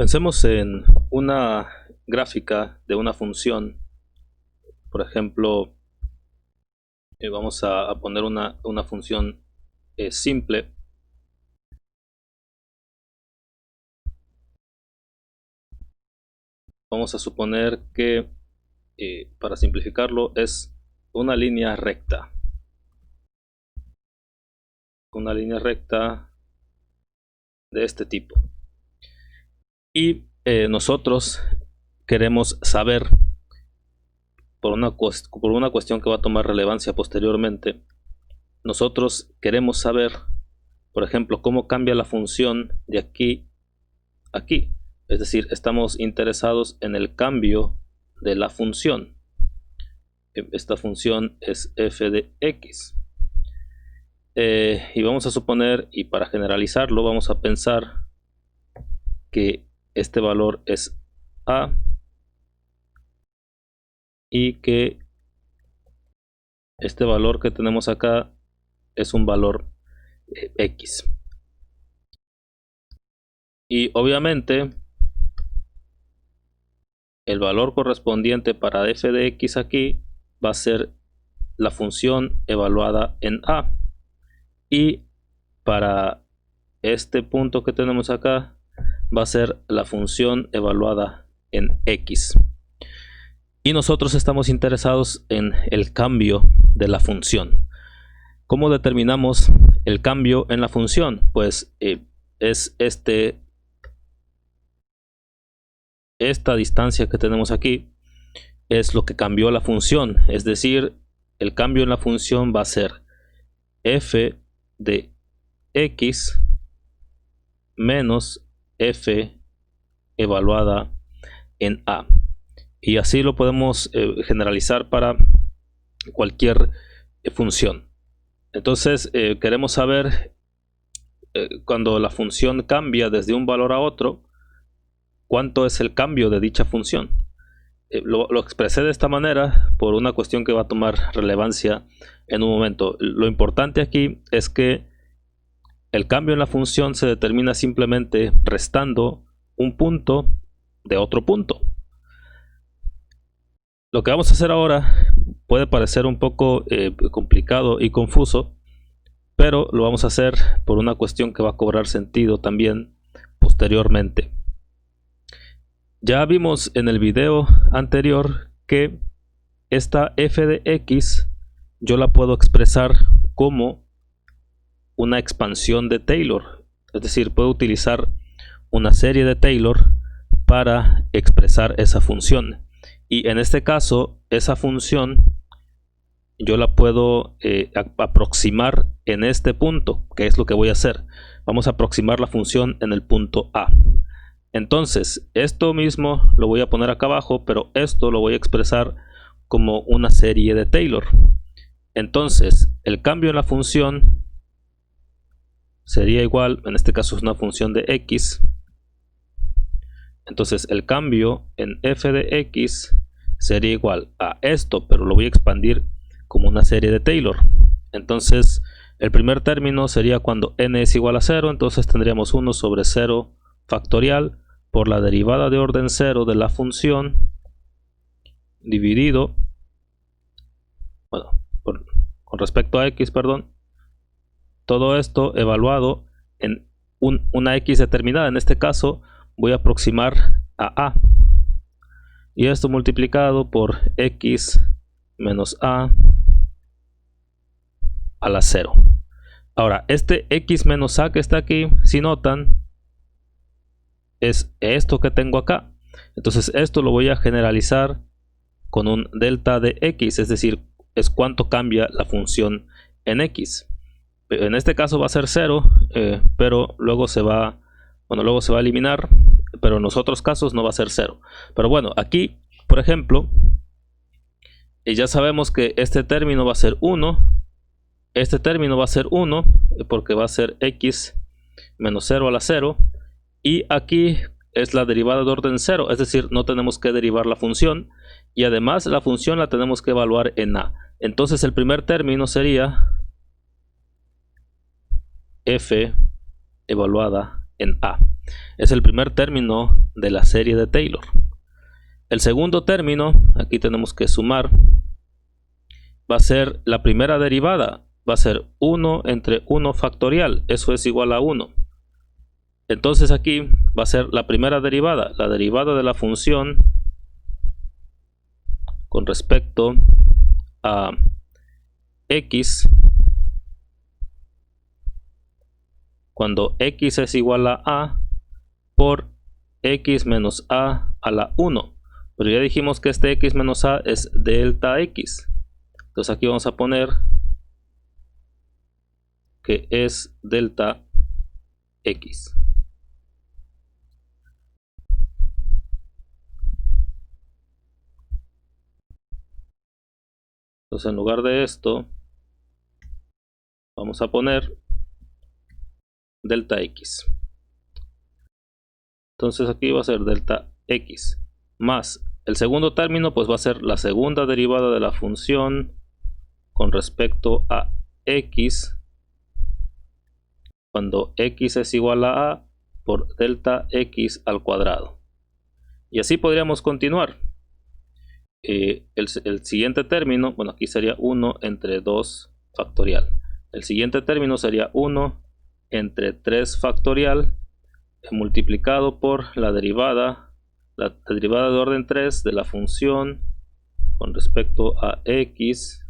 Pensemos en una gráfica de una función. Por ejemplo, vamos a poner una función simple. Vamos a suponer que, para simplificarlo, es una línea recta. Una línea recta de este tipo. Y nosotros queremos saber, por una cuestión que va a tomar relevancia posteriormente, nosotros queremos saber, por ejemplo, cómo cambia la función de aquí a aquí. Es decir, estamos interesados en el cambio de la función. Esta función es f de x. Y vamos a suponer, y para generalizarlo, vamos a pensar que este valor es a y que este valor que tenemos acá es un valor x. Y obviamente el valor correspondiente para f de x aquí va a ser la función evaluada en a, y para este punto que tenemos acá va a ser la función evaluada en x. Y nosotros estamos interesados en el cambio de la función. ¿Cómo determinamos el cambio en la función? Pues es esta distancia que tenemos aquí es lo que cambió la función. Es decir, el cambio en la función va a ser f de x menos f evaluada en a. Y así lo podemos generalizar para cualquier función. Entonces queremos saber cuando la función cambia desde un valor a otro, cuánto es el cambio de dicha función. Lo expresé de esta manera por una cuestión que va a tomar relevancia en un momento. Lo importante aquí es que el cambio en la función se determina simplemente restando un punto de otro punto. Lo que vamos a hacer ahora puede parecer un poco complicado y confuso, pero lo vamos a hacer por una cuestión que va a cobrar sentido también posteriormente. Ya vimos en el video anterior que esta f de x yo la puedo expresar como una expansión de Taylor, es decir, puedo utilizar una serie de Taylor para expresar esa función. Y en este caso, esa función yo la puedo aproximar en este punto, que es lo que voy a hacer. Vamos a aproximar la función en el punto A. Entonces, esto mismo lo voy a poner acá abajo, pero esto lo voy a expresar como una serie de Taylor. Entonces, el cambio en la función sería igual, en este caso es una función de x. Entonces, el cambio en f de x sería igual a esto, pero lo voy a expandir como una serie de Taylor. Entonces, el primer término sería cuando n es igual a 0, entonces tendríamos 1 sobre 0 factorial por la derivada de orden 0 de la función dividido, bueno, con respecto a x, perdón, todo esto evaluado en una x determinada. En este caso voy a aproximar a y esto multiplicado por x menos a la 0. Ahora, este x menos a que está aquí, si notan, es esto que tengo acá. Entonces esto lo voy a generalizar con un delta de x, es decir, es cuánto cambia la función en x. En este caso va a ser 0, pero luego se va a eliminar, pero en los otros casos no va a ser 0. Pero bueno, aquí, por ejemplo, ya sabemos que este término va a ser 1, este término va a ser 1, porque va a ser x menos 0 a la 0, y aquí es la derivada de orden 0, es decir, no tenemos que derivar la función, y además la función la tenemos que evaluar en a. Entonces el primer término sería f evaluada en a. es el primer término de la serie de Taylor. El segundo término, aquí tenemos que sumar, va a ser la primera derivada, va a ser 1 entre 1 factorial, eso es igual a 1. Entonces aquí va a ser la primera derivada, la derivada de la función con respecto a x, cuando x es igual a por x menos a la 1. Pero ya dijimos que este x menos a es delta x. Entonces aquí vamos a poner que es delta x. Entonces en lugar de esto vamos a poner delta x. Entonces aquí va a ser delta x más el segundo término, pues va a ser la segunda derivada de la función con respecto a x, cuando x es igual a por delta x al cuadrado. Y así podríamos continuar. El siguiente término, bueno, aquí sería 1 entre 2 factorial. El siguiente término sería 1 entre 3 factorial multiplicado por la derivada de orden 3 de la función con respecto a x,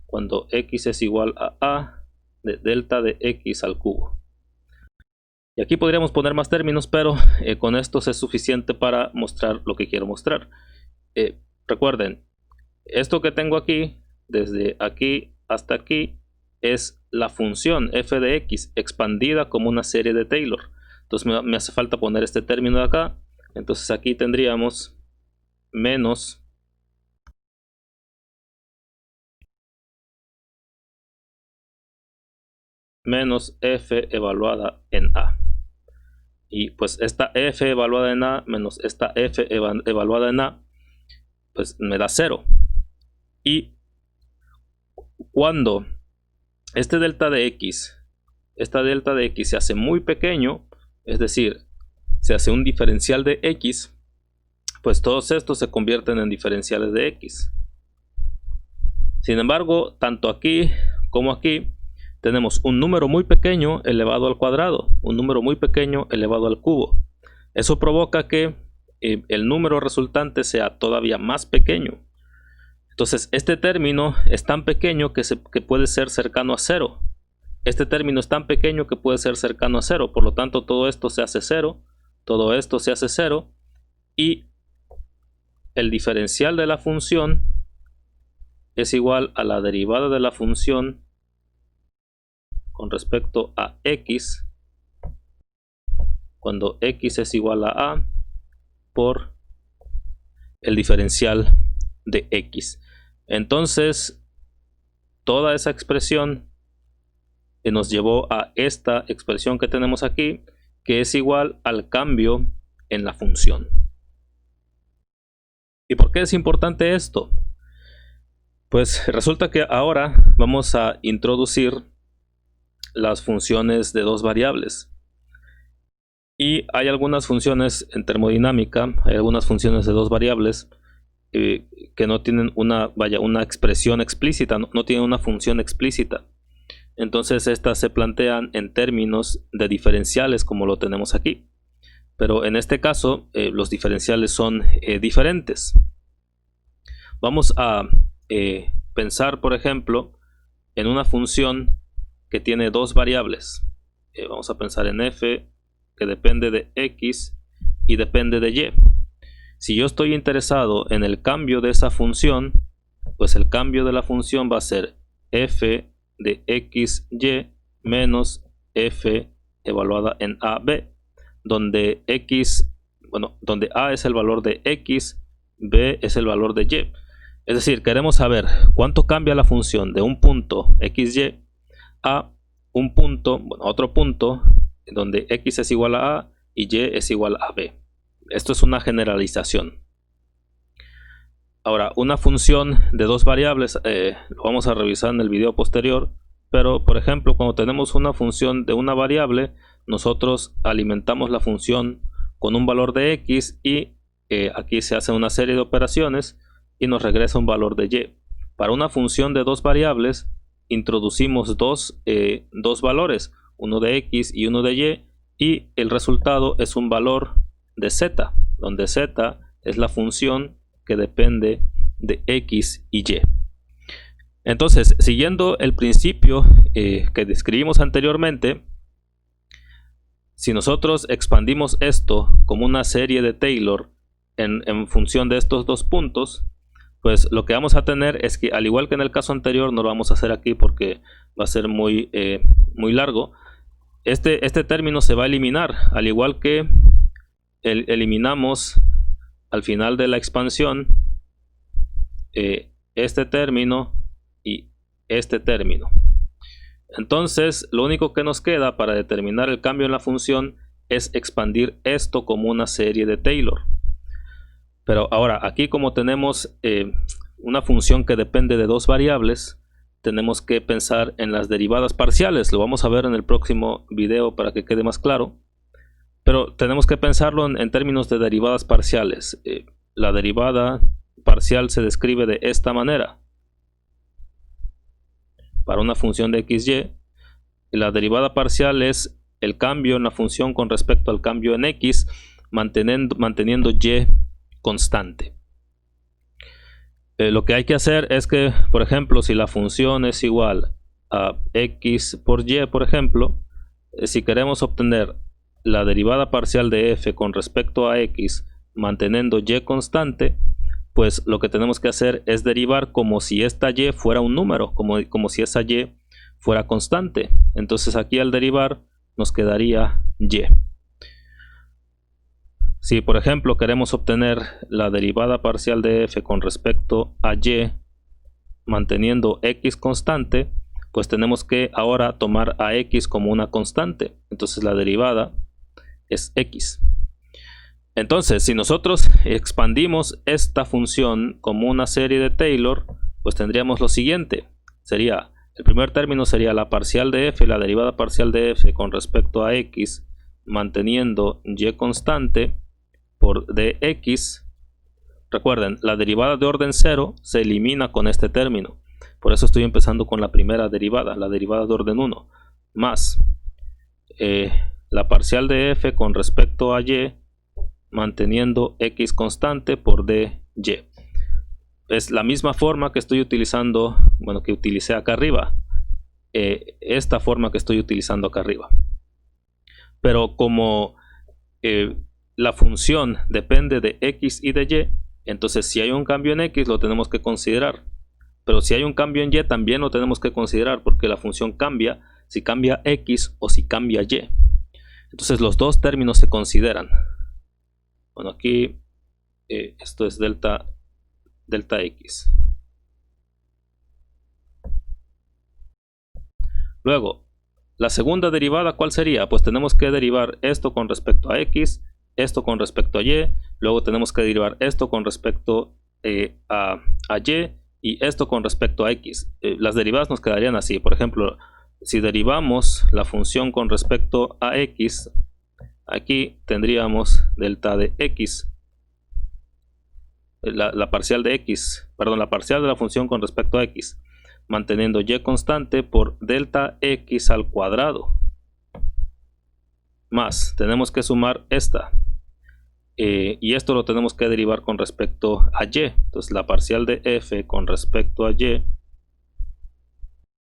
cuando x es igual a de delta de x al cubo. Y aquí podríamos poner más términos, pero con esto es suficiente para mostrar lo que quiero mostrar. Recuerden, esto que tengo aquí, desde aquí hasta aquí, es la función f de x expandida como una serie de Taylor. Entonces me hace falta poner este término de acá. Entonces aquí tendríamos menos f evaluada en a. Y pues esta f evaluada en a menos esta f evaluada en a, pues me da 0. Y cuando este delta de x, se hace muy pequeño, es decir, se hace un diferencial de x, pues todos estos se convierten en diferenciales de x. Sin embargo, tanto aquí como aquí tenemos un número muy pequeño elevado al cuadrado, un número muy pequeño elevado al cubo. Eso provoca que el número resultante sea todavía más pequeño. Entonces este término es tan pequeño que puede ser cercano a 0. Este término es tan pequeño que puede ser cercano a 0. Por lo tanto, todo esto se hace 0. Todo esto se hace 0. Y el diferencial de la función es igual a la derivada de la función con respecto a x, cuando x es igual a por el diferencial de x. Entonces toda esa expresión nos llevó a esta expresión que tenemos aquí, que es igual al cambio en la función. ¿Y por qué es importante esto? Pues resulta que ahora vamos a introducir las funciones de dos variables. Y hay algunas funciones en termodinámica, hay algunas funciones de dos variables que no tienen una expresión explícita, no tienen una función explícita. Entonces estas se plantean en términos de diferenciales, como lo tenemos aquí. Pero en este caso los diferenciales son diferentes. Vamos a pensar, por ejemplo, en una función que tiene dos variables. Vamos a pensar en f, que depende de x y depende de y. Si yo estoy interesado en el cambio de esa función, pues el cambio de la función va a ser f de xy menos f evaluada en ab, donde donde a es el valor de x, b es el valor de y. Es decir, queremos saber cuánto cambia la función de un punto xy a un punto, otro punto donde x es igual a y y es igual a b. Esto es una generalización. Ahora, una función de dos variables lo vamos a revisar en el video posterior, pero por ejemplo cuando tenemos una función de una variable, nosotros alimentamos la función con un valor de x y aquí se hace una serie de operaciones y nos regresa un valor de y. Para una función de dos variables introducimos dos valores, uno de x y uno de y el resultado es un valor de z, donde z es la función que depende de x y y. Entonces, siguiendo el principio que describimos anteriormente, si nosotros expandimos esto como una serie de Taylor en función de estos dos puntos, pues lo que vamos a tener es que, al igual que en el caso anterior, no lo vamos a hacer aquí porque va a ser muy largo, este término se va a eliminar, al igual que eliminamos al final de la expansión este término y este término. Entonces lo único que nos queda para determinar el cambio en la función es expandir esto como una serie de Taylor. Pero ahora aquí, como tenemos una función que depende de dos variables, tenemos que pensar en las derivadas parciales. Lo vamos a ver en el próximo video para que quede más claro, pero tenemos que pensarlo en términos de derivadas parciales. La derivada parcial se describe de esta manera. Para una función de xy, la derivada parcial es el cambio en la función con respecto al cambio en x, manteniendo y constante. Lo que hay que hacer es que, por ejemplo, si la función es igual a x por y, por ejemplo, si queremos obtener la derivada parcial de f con respecto a x manteniendo y constante, pues lo que tenemos que hacer es derivar como si esta y fuera un número, como si esa y fuera constante. Entonces aquí al derivar nos quedaría y. Si por ejemplo queremos obtener la derivada parcial de f con respecto a y manteniendo x constante, pues tenemos que ahora tomar a x como una constante. Entonces la derivada es x. Entonces, si nosotros expandimos esta función como una serie de Taylor, pues tendríamos lo siguiente. El primer término sería la parcial de f, la derivada parcial de f con respecto a x, manteniendo y constante por dx. Recuerden, la derivada de orden 0 se elimina con este término. Por eso estoy empezando con la primera derivada, la derivada de orden 1, más la parcial de f con respecto a y, manteniendo x constante por dy. Es la misma forma que estoy utilizando, bueno, que utilicé acá arriba. Esta forma que estoy utilizando acá arriba. Pero como la función depende de x y de y, entonces si hay un cambio en x lo tenemos que considerar. Pero si hay un cambio en y también lo tenemos que considerar, porque la función cambia si cambia x o si cambia y. Entonces los dos términos se consideran. Bueno, aquí esto es delta x. Luego, la segunda derivada, ¿cuál sería? Pues tenemos que derivar esto con respecto a x, esto con respecto a y, luego tenemos que derivar esto con respecto a y y esto con respecto a x. Las derivadas nos quedarían así. Por ejemplo, si derivamos la función con respecto a x, aquí tendríamos delta de x, la parcial de x, perdón, la parcial de la función con respecto a x, manteniendo y constante por delta x al cuadrado, más tenemos que sumar esta, y esto lo tenemos que derivar con respecto a y. Entonces la parcial de f con respecto a y,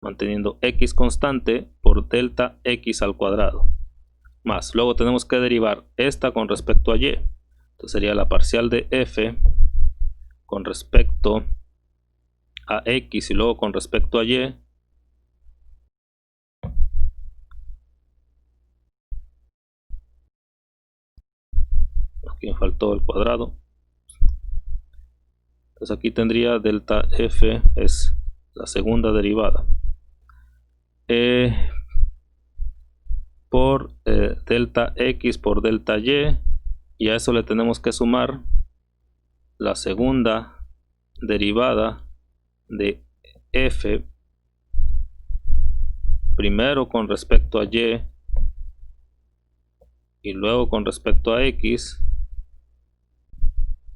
manteniendo x constante por delta x al cuadrado, más luego tenemos que derivar esta con respecto a y. Entonces sería la parcial de f con respecto a x y luego con respecto a y, aquí me faltó el cuadrado. Entonces aquí tendría delta f es la segunda derivada por delta x por delta y a eso le tenemos que sumar la segunda derivada de f primero con respecto a y y luego con respecto a x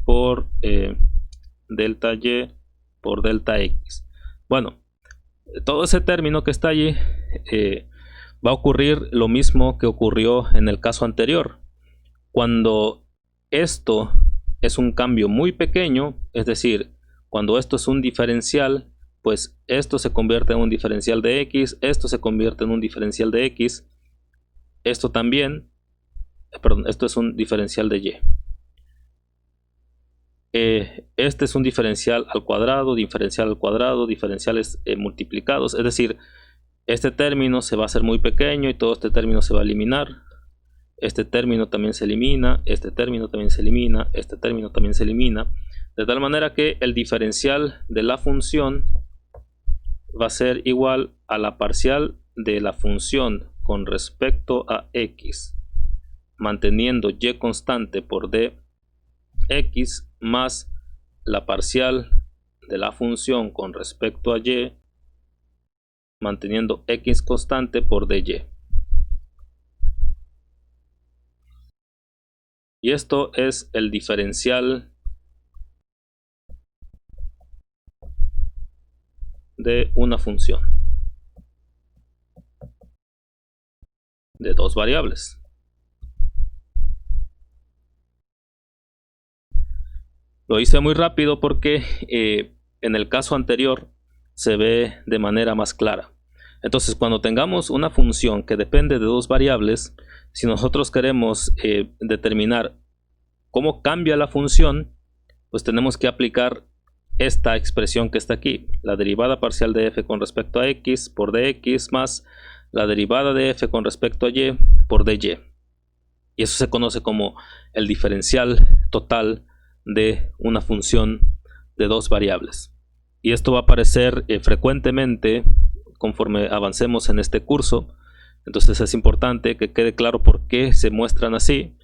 por delta y por delta x. Bueno, todo ese término que está allí va a ocurrir lo mismo que ocurrió en el caso anterior. Cuando esto es un cambio muy pequeño, es decir, cuando esto es un diferencial, pues esto se convierte en un diferencial de x, esto se convierte en un diferencial de x, esto también, perdón, esto es un diferencial de y. Este es un diferencial al cuadrado, diferenciales multiplicados, es decir, este término se va a hacer muy pequeño y todo este término se va a eliminar. Este término también se elimina, este término también se elimina, este término también se elimina, de tal manera que el diferencial de la función va a ser igual a la parcial de la función con respecto a x, manteniendo y constante por dx, más la parcial de la función con respecto a y, manteniendo x constante por dy. Y esto es el diferencial de una función de dos variables. Lo hice muy rápido porque en el caso anterior se ve de manera más clara. Entonces, cuando tengamos una función que depende de dos variables, si nosotros queremos determinar cómo cambia la función, pues tenemos que aplicar esta expresión que está aquí, la derivada parcial de f con respecto a x por dx más la derivada de f con respecto a y por dy. Y eso se conoce como el diferencial total de una función de dos variables. Y esto va a aparecer frecuentemente conforme avancemos en este curso. Entonces es importante que quede claro por qué se muestran así.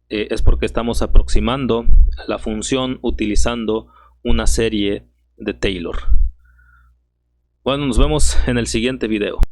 Es porque estamos aproximando la función utilizando una serie de Taylor. Bueno, nos vemos en el siguiente video.